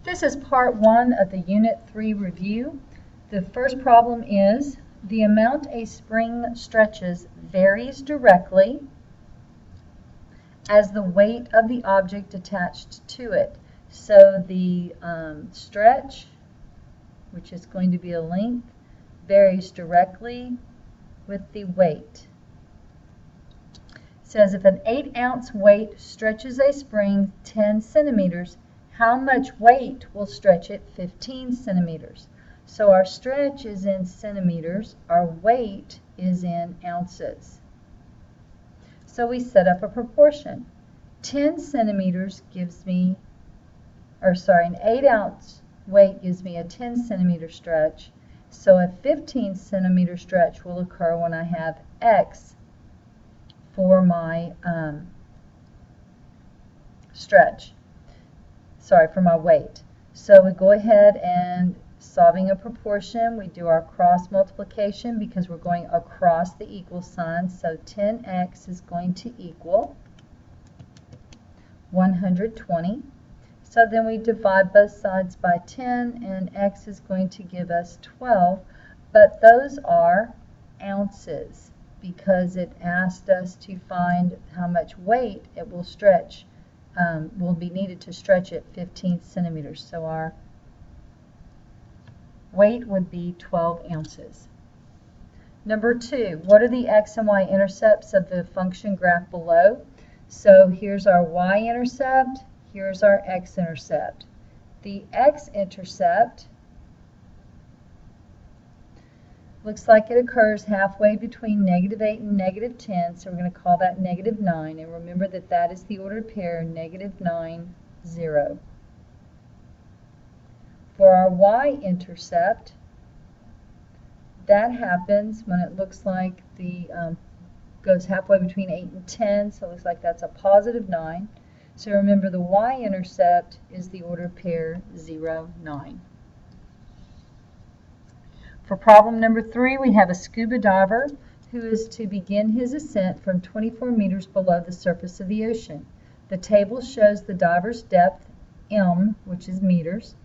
This is part 1 of the Unit 3 review. The first problem is the amount a spring stretches varies directly as the weight of the object attached to it. So the stretch, which is going to be a length, varies directly with the weight. It says if an 8-ounce weight stretches a spring 10 centimeters, how much weight will stretch it 15 centimeters? So our stretch is in centimeters, our weight is in ounces. So we set up a proportion. 10 centimeters gives me, an 8-ounce weight gives me a 10 centimeter stretch. So a 15 centimeter stretch will occur when I have X for my for my weight. So we go ahead and solving a proportion, we do our cross multiplication because we're going across the equal sign. So 10x is going to equal 120. So then we divide both sides by 10 and x is going to give us 12. But those are ounces because it asked us to find how much weight it will stretch. Will be needed to stretch it 15 centimeters. So our weight would be 12 ounces. Number 2, what are the x and y-intercepts of the function graph below? So here's our y-intercept, here's our x-intercept. The x-intercept looks like it occurs halfway between -8 and -10, so we're going to call that -9, and remember that that is the ordered pair, -9, 0. For our y-intercept, that happens when it looks like the goes halfway between 8 and 10, so it looks like that's a +9. So remember the y-intercept is the ordered pair 0, 9. For problem number 3, we have a scuba diver who is to begin his ascent from 24 meters below the surface of the ocean. The table shows the diver's depth, m, which is meters,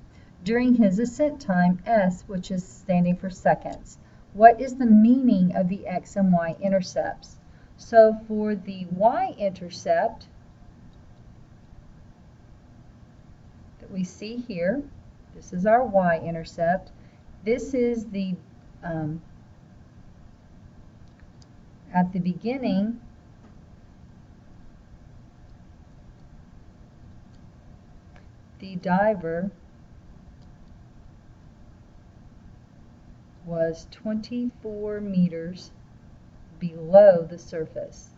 during his ascent time, s, which is standing for seconds. What is the meaning of the x and y intercepts? So for the y-intercept that we see here, this is our y-intercept. This is the, at the beginning, the diver was 24 meters below the surface.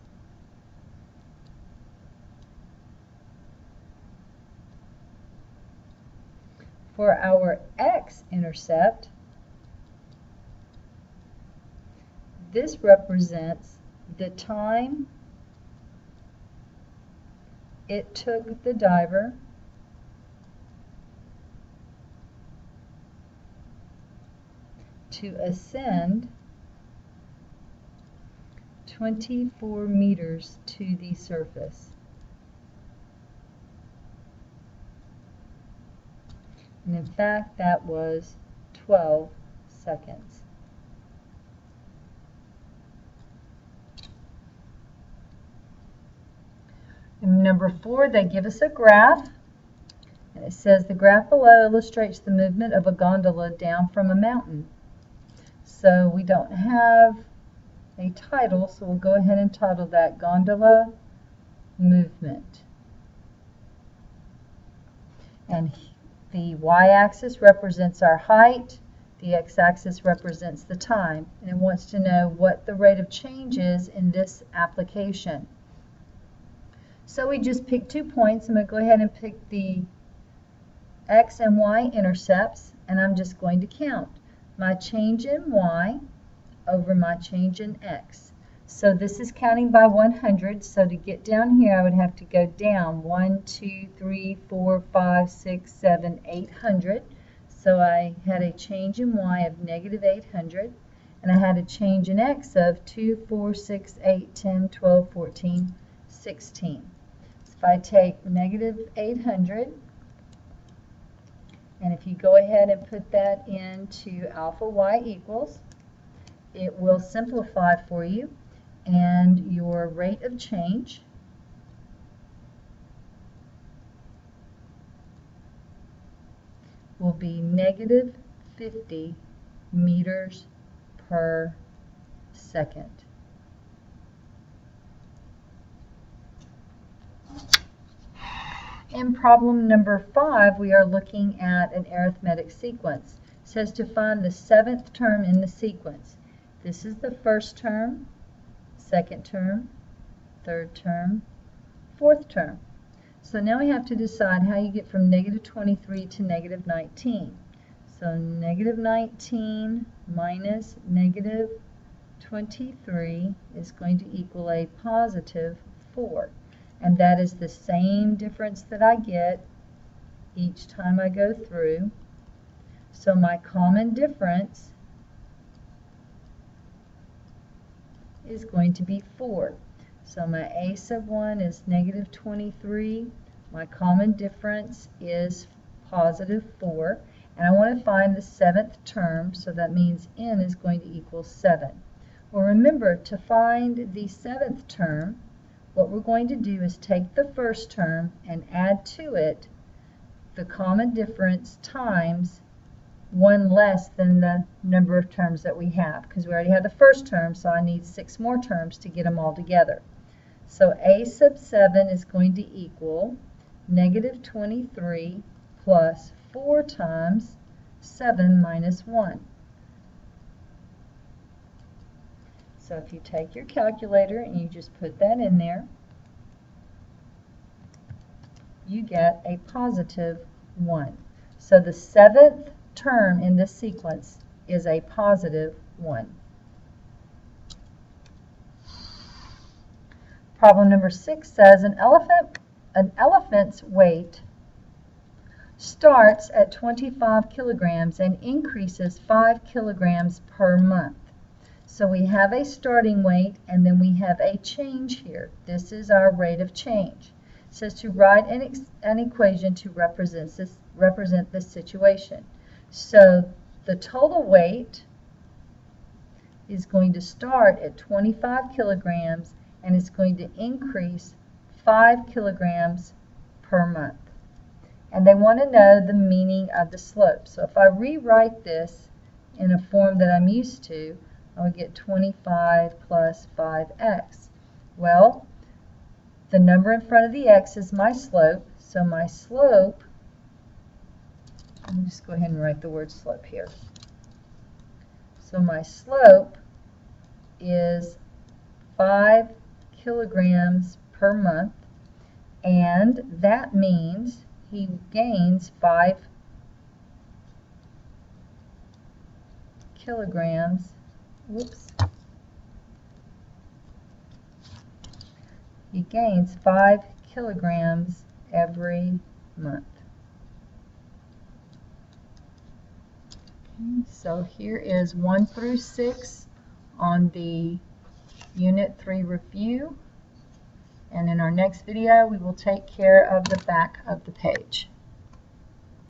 For our x-intercept, this represents the time it took the diver to ascend 24 meters to the surface. And in fact, that was 12 seconds. And number 4, they give us a graph. And it says the graph below illustrates the movement of a gondola down from a mountain. So we don't have a title, so we'll go ahead and title that Gondola Movement. And the y-axis represents our height, the x-axis represents the time, and it wants to know what the rate of change is in this application. So we just pick 2 points. I'm going to go ahead and pick the x and y intercepts, and I'm just going to count my change in y over my change in x. So this is counting by 100, so to get down here I would have to go down 1, 2, 3, 4, 5, 6, 7, 800. So I had a change in y of -800, and I had a change in x of 2, 4, 6, 8, 10, 12, 14, 16. So if I take -800 And if you go ahead and put that into alpha y equals, it will simplify for you, and your rate of change will be negative 50 meters per second. In problem number 5, we are looking at an arithmetic sequence. It says to find the 7th term in the sequence. This is the first term, second term, third term, fourth term. So now we have to decide how you get from negative 23 to negative 19. So negative 19 minus negative 23 is going to equal a positive 4. And that is the same difference that I get each time I go through. So my common difference is going to be 4. So my a sub 1 is negative 23. My common difference is positive 4. And I want to find the 7th term, so that means n is going to equal 7. Well, remember, to find the 7th term, what we're going to do is take the first term and add to it the common difference times 1 less than the number of terms that we have, because we already have the first term, so I need 6 more terms to get them all together. So a sub 7 is going to equal negative 23 plus 4 times 7 minus 1. So if you take your calculator and you just put that in there, you get a positive 1. So the 7th term in this sequence is a positive 1. Problem number 6 says an elephant's weight starts at 25 kilograms and increases 5 kilograms per month. So we have a starting weight, and then we have a change here. This is our rate of change. It says to write an equation to represent this situation. So the total weight is going to start at 25 kilograms, and it's going to increase 5 kilograms per month. And they want to know the meaning of the slope. So if I rewrite this in a form that I'm used to, I would get 25 plus 5x. Well, the number in front of the x is my slope, so my slope, let me just go ahead and write the word slope here. So my slope is 5 kilograms per month, and that means he gains 5 kilograms. Whoops. He gains 5 kilograms every month. Okay, so here is 1 through 6 on the Unit 3 review. And in our next video, we will take care of the back of the page.